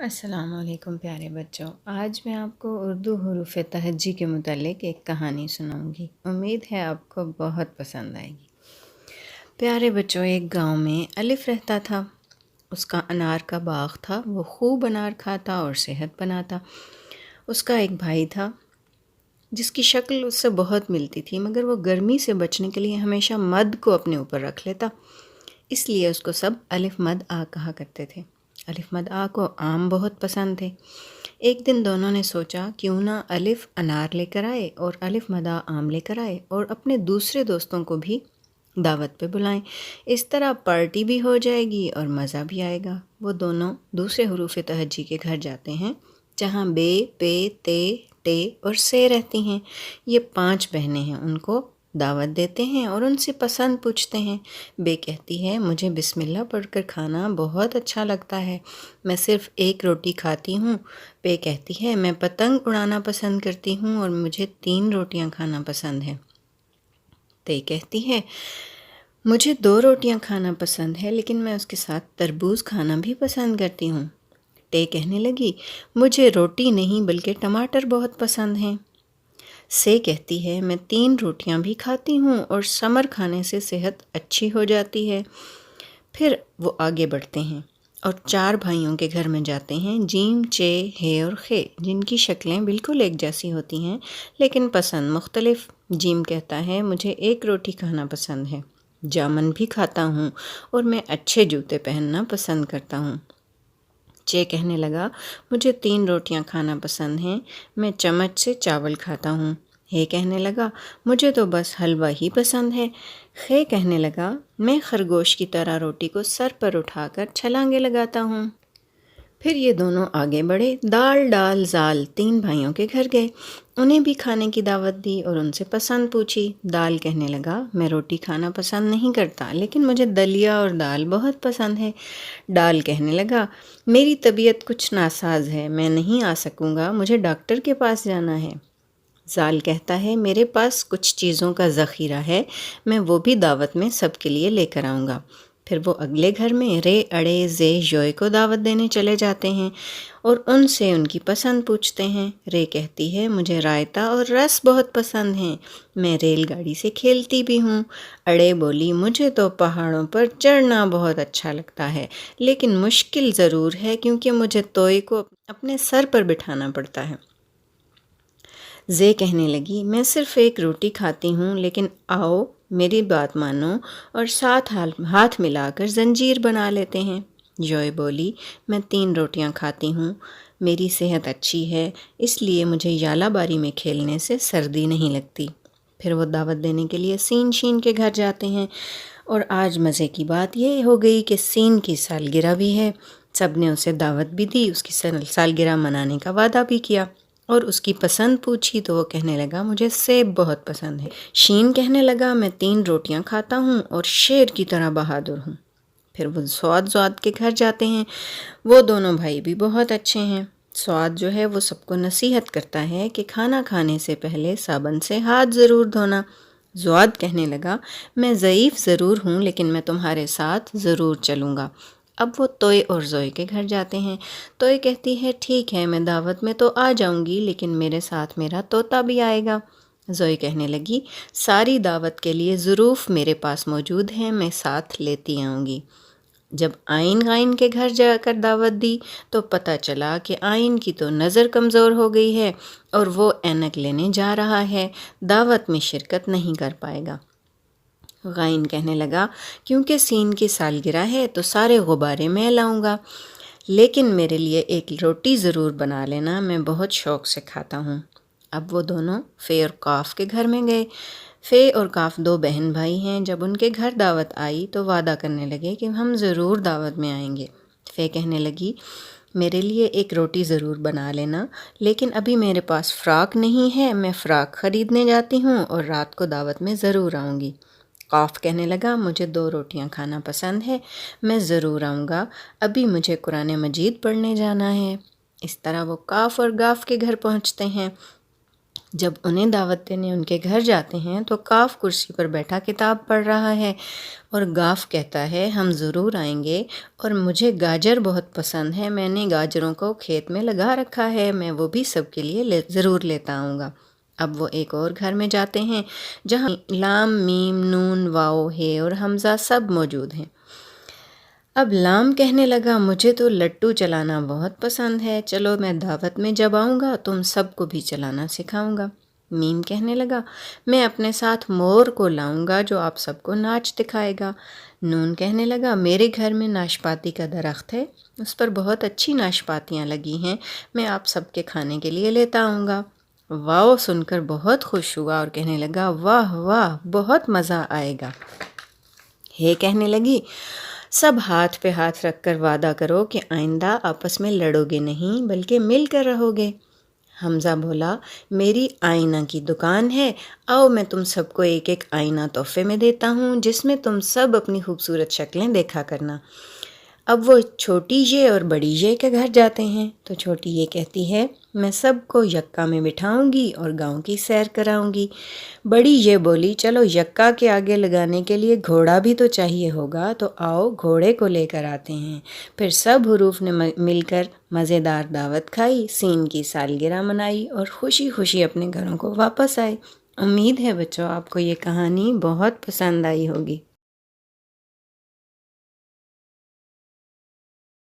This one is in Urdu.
السلام علیکم پیارے بچوں، آج میں آپ کو اردو حروف تہجی کے متعلق ایک کہانی سناؤں گی۔ امید ہے آپ کو بہت پسند آئے گی۔ پیارے بچوں، ایک گاؤں میں الف رہتا تھا۔ اس کا انار کا باغ تھا، وہ خوب انار کھاتا اور صحت بناتا۔ اس کا ایک بھائی تھا جس کی شکل اس سے بہت ملتی تھی، مگر وہ گرمی سے بچنے کے لیے ہمیشہ مد کو اپنے اوپر رکھ لیتا، اس لیے اس کو سب الف مد آ کہا کرتے تھے۔ الف مد آ کو آم بہت پسند تھے۔ ایک دن دونوں نے سوچا کیوں نہ الف انار لے کر آئے اور الف مد آ آم لے کر آئے اور اپنے دوسرے دوستوں کو بھی دعوت پہ بلائیں، اس طرح پارٹی بھی ہو جائے گی اور مزہ بھی آئے گا۔ وہ دونوں دوسرے حروف تہجی کے گھر جاتے ہیں جہاں بے، پے، تے، ٹے اور سے رہتی ہیں۔ یہ 5 بہنیں ہیں، ان کو دعوت دیتے ہیں اور ان سے پسند پوچھتے ہیں۔ بے کہتی ہے مجھے بسم اللہ پڑھ کر کھانا بہت اچھا لگتا ہے، میں صرف 1 روٹی کھاتی ہوں۔ پے کہتی ہے میں پتنگ اڑانا پسند کرتی ہوں اور مجھے 3 روٹیاں کھانا پسند ہے۔ تے کہتی ہے مجھے 2 روٹیاں کھانا پسند ہے، لیکن میں اس کے ساتھ تربوز کھانا بھی پسند کرتی ہوں۔ ٹے کہنے لگی مجھے روٹی نہیں بلکہ ٹماٹر بہت پسند ہیں۔ سے کہتی ہے میں 3 روٹیاں بھی کھاتی ہوں اور سمر کھانے سے صحت اچھی ہو جاتی ہے۔ پھر وہ آگے بڑھتے ہیں اور 4 بھائیوں کے گھر میں جاتے ہیں، جیم، چے، ہے اور خے، جن کی شکلیں بالکل ایک جیسی ہوتی ہیں لیکن پسند مختلف۔ جیم کہتا ہے مجھے 1 روٹی کھانا پسند ہے، جامن بھی کھاتا ہوں اور میں اچھے جوتے پہننا پسند کرتا ہوں۔ چے کہنے لگا مجھے 3 روٹیاں کھانا پسند ہیں، میں چمچ سے چاول کھاتا ہوں۔ ہے کہنے لگا مجھے تو بس حلوہ ہی پسند ہے۔ خے کہنے لگا میں خرگوش کی طرح روٹی کو سر پر اٹھا کر چھلانگے لگاتا ہوں۔ پھر یہ دونوں آگے بڑھے، دال، ڈال، زال 3 بھائیوں کے گھر گئے، انہیں بھی کھانے کی دعوت دی اور ان سے پسند پوچھی۔ دال کہنے لگا میں روٹی کھانا پسند نہیں کرتا، لیکن مجھے دلیا اور دال بہت پسند ہے۔ ڈال کہنے لگا میری طبیعت کچھ ناساز ہے، میں نہیں آ سکوں گا، مجھے ڈاکٹر کے پاس جانا ہے۔ زال کہتا ہے میرے پاس کچھ چیزوں کا ذخیرہ ہے، میں وہ بھی دعوت میں سب کے لیے لے کر آؤں گا۔ پھر وہ اگلے گھر میں رے، اڑے، زے، یوئے کو دعوت دینے چلے جاتے ہیں اور ان سے ان کی پسند پوچھتے ہیں۔ رے کہتی ہے مجھے رائتا اور رس بہت پسند ہیں، میں ریل گاڑی سے کھیلتی بھی ہوں۔ اڑے بولی مجھے تو پہاڑوں پر چڑھنا بہت اچھا لگتا ہے، لیکن مشکل ضرور ہے کیونکہ مجھے توئے کو اپنے سر پر بٹھانا پڑتا ہے۔ زے کہنے لگی میں صرف 1 روٹی کھاتی ہوں، لیکن آؤ میری بات مانو اور ساتھ ہاتھ ملا کر زنجیر بنا لیتے ہیں۔ یوئے بولی میں 3 روٹیاں کھاتی ہوں، میری صحت اچھی ہے، اس لیے مجھے یالا باری میں کھیلنے سے سردی نہیں لگتی۔ پھر وہ دعوت دینے کے لیے سین شین کے گھر جاتے ہیں اور آج مزے کی بات یہ ہو گئی کہ سین کی سالگرہ بھی ہے۔ سب نے اسے دعوت بھی دی، اس کی سالگرہ منانے کا وعدہ بھی کیا اور اس کی پسند پوچھی تو وہ کہنے لگا مجھے سیب بہت پسند ہے۔ شین کہنے لگا میں 3 روٹیاں کھاتا ہوں اور شیر کی طرح بہادر ہوں۔ پھر وہ سعد کے گھر جاتے ہیں، وہ دونوں بھائی بھی بہت اچھے ہیں۔ سعد جو ہے وہ سب کو نصیحت کرتا ہے کہ کھانا کھانے سے پہلے صابن سے ہاتھ ضرور دھونا۔ زعد کہنے لگا میں ضعیف ضرور ہوں لیکن میں تمہارے ساتھ ضرور چلوں گا۔ اب وہ توئے اور زوئے کے گھر جاتے ہیں۔ توئے کہتی ہے ٹھیک ہے میں دعوت میں تو آ جاؤں گی، لیکن میرے ساتھ میرا طوطا بھی آئے گا۔ زوئے کہنے لگی ساری دعوت کے لیے ظروف میرے پاس موجود ہیں، میں ساتھ لیتی آؤں گی۔ جب آئین غائن کے گھر جا کر دعوت دی تو پتہ چلا کہ آئین کی تو نظر کمزور ہو گئی ہے اور وہ اینک لینے جا رہا ہے، دعوت میں شرکت نہیں کر پائے گا۔ غائن کہنے لگا کیونکہ سین کی سالگرہ ہے تو سارے غبارے میں لاؤں گا، لیکن میرے لیے 1 روٹی ضرور بنا لینا، میں بہت شوق سے کھاتا ہوں۔ اب وہ دونوں فے اور قاف کے گھر میں گئے۔ فے اور قاف 2 بہن بھائی ہیں، جب ان کے گھر دعوت آئی تو وعدہ کرنے لگے کہ ہم ضرور دعوت میں آئیں گے۔ فے کہنے لگی میرے لیے 1 روٹی ضرور بنا لینا، لیکن ابھی میرے پاس فراق نہیں ہے، میں فراق خریدنے جاتی ہوں اور رات کو دعوت میں ضرور آؤں گی۔ قاف کہنے لگا مجھے 2 روٹیاں کھانا پسند ہے، میں ضرور آؤں گا، ابھی مجھے قرآن مجید پڑھنے جانا ہے۔ اس طرح وہ کاف اور گاف کے گھر پہنچتے ہیں۔ جب انہیں دعوت دینے ان کے گھر جاتے ہیں تو کاف کرسی پر بیٹھا کتاب پڑھ رہا ہے اور گاف کہتا ہے ہم ضرور آئیں گے اور مجھے گاجر بہت پسند ہے، میں نے گاجروں کو کھیت میں لگا رکھا ہے، میں وہ بھی سب کے لیے ضرور لیتا آؤں گا۔ اب وہ ایک اور گھر میں جاتے ہیں جہاں لام میم نون واو ہے اور حمزہ سب موجود ہیں۔ اب لام کہنے لگا مجھے تو لٹو چلانا بہت پسند ہے، چلو میں دعوت میں جب آؤں گا تم سب کو بھی چلانا سکھاؤں گا۔ میم کہنے لگا میں اپنے ساتھ مور کو لاؤں گا جو آپ سب کو ناچ دکھائے گا۔ نون کہنے لگا میرے گھر میں ناشپاتی کا درخت ہے، اس پر بہت اچھی ناشپاتیاں لگی ہیں، میں آپ سب کے کھانے کے لیے لیتا آؤں گا۔ واو سن کر بہت خوش ہوا اور کہنے لگا واہ واہ بہت مزہ آئے گا۔ ہے کہنے لگی سب ہاتھ پہ ہاتھ رکھ کر وعدہ کرو کہ آئندہ آپس میں لڑو گے نہیں بلکہ مل کر رہو گے۔ حمزہ بولا میری آئینہ کی دکان ہے، آؤ میں تم سب کو ایک ایک آئینہ تحفے میں دیتا ہوں جس میں تم سب اپنی خوبصورت شکلیں دیکھا کرنا۔ اب وہ چھوٹی یہ اور بڑی یہ کے گھر جاتے ہیں تو چھوٹی یہ کہتی ہے میں سب کو یکا میں بٹھاؤں گی اور گاؤں کی سیر کراؤں گی۔ بڑی یہ بولی چلو یکا کے آگے لگانے کے لیے گھوڑا بھی تو چاہیے ہوگا، تو آؤ گھوڑے کو لے کر آتے ہیں۔ پھر سب حروف نے مل کر مزیدار دعوت کھائی، سین کی سالگرہ منائی اور خوشی خوشی اپنے گھروں کو واپس آئے۔ امید ہے بچوں آپ کو یہ کہانی بہت پسند آئی ہوگی۔